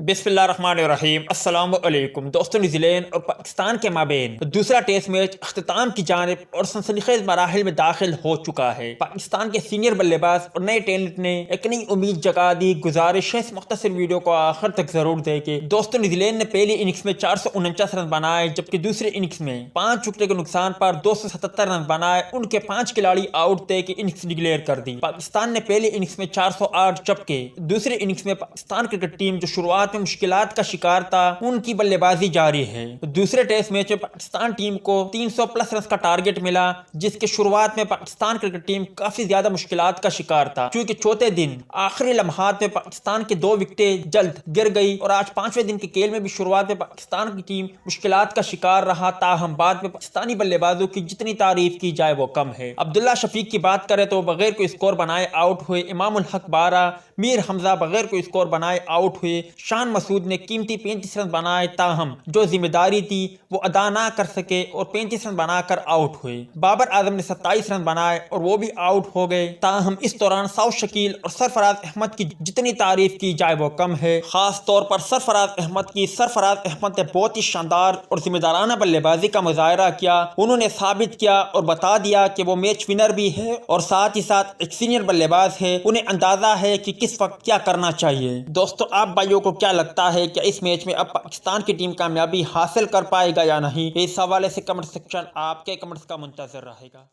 बिस्मिल्लाहिर्रहमानिर्रहीम। अस्सलाम वालेकुम दोस्तों। न्यूजीलैंड और पाकिस्तान के माबेन दूसरा टेस्ट मैच अख्ताम की जानिब और सनसनीखेज मराहिल में दाखिल हो चुका है। पाकिस्तान के सीनियर बल्लेबाज और नए टैलेंट ने एक नई उम्मीद जगा दी। गुजारिश है इस मुख्तसर वीडियो को आखिर तक जरूर देखें। दोस्तों, न्यूजीलैंड ने पहली इनिंग्स में 449 रन बनाए, जबकि दूसरी इनिंग्स में 5 विकेट के नुकसान पर 277 रन बनाए। उनके 5 खिलाड़ी आउट थे कि इनिंग्स डिक्लेयर कर दी। पाकिस्तान ने पहली इनिंग्स में 408, जबकि दूसरी इनिंग्स में पाकिस्तान क्रिकेट टीम जो शुरुआत में मुश्किलात का शिकार था, उनकी बल्लेबाजी जारी है। दूसरे टेस्ट मैच में पाकिस्तान टीम को 300 प्लस रन का टारगेट मिला, जिसके शुरुआत में पाकिस्तान क्रिकेट टीम काफी ज्यादा मुश्किलात का शिकार था, क्योंकि चौथे दिन आखिरी लम्हात में पाकिस्तान के 2 विकेटें जल्द गिर गई और आज 5वें दिन के खेल में भी शुरुआत में पाकिस्तान की टीम मुश्किलात का शिकार रहा। ताहम बाद में पाकिस्तानी बल्लेबाजों की जितनी तारीफ की जाए वो कम है। अब्दुल्ला शफीक की बात करें तो बगैर कोई स्कोर बनाए आउट हुए। इमामुल हक 12, मीर हमजा बगैर कोई स्कोर बनाए आउट हुए। शान मसूद ने कीमती 35 रन बनाए, ताहम जो जिम्मेदारी थी वो अदा ना कर सके और 35 रन बनाकर आउट हुए। बाबर आजम ने 27 रन बनाए और वो भी आउट हो गए। ताहम इस दौरान साउथ शकील और सरफराज अहमद की जितनी तारीफ की जाए वो कम है। खास तौर पर सरफराज अहमद ने बहुत ही शानदार और जिम्मेदाराना बल्लेबाजी का मुजाहरा किया। उन्होंने साबित किया और बता दिया कि वो मैच विनर भी है और साथ ही साथ एक सीनियर बल्लेबाज है। उन्हें अंदाजा है कि किस वक्त क्या करना चाहिए। दोस्तों, आप भाइयों को क्या लगता है कि इस मैच में अब पाकिस्तान की टीम कामयाबी हासिल कर पाएगा या नहीं? इस हवाले से कमेंट सेक्शन आपके कमेंट्स का मुंतजर रहेगा।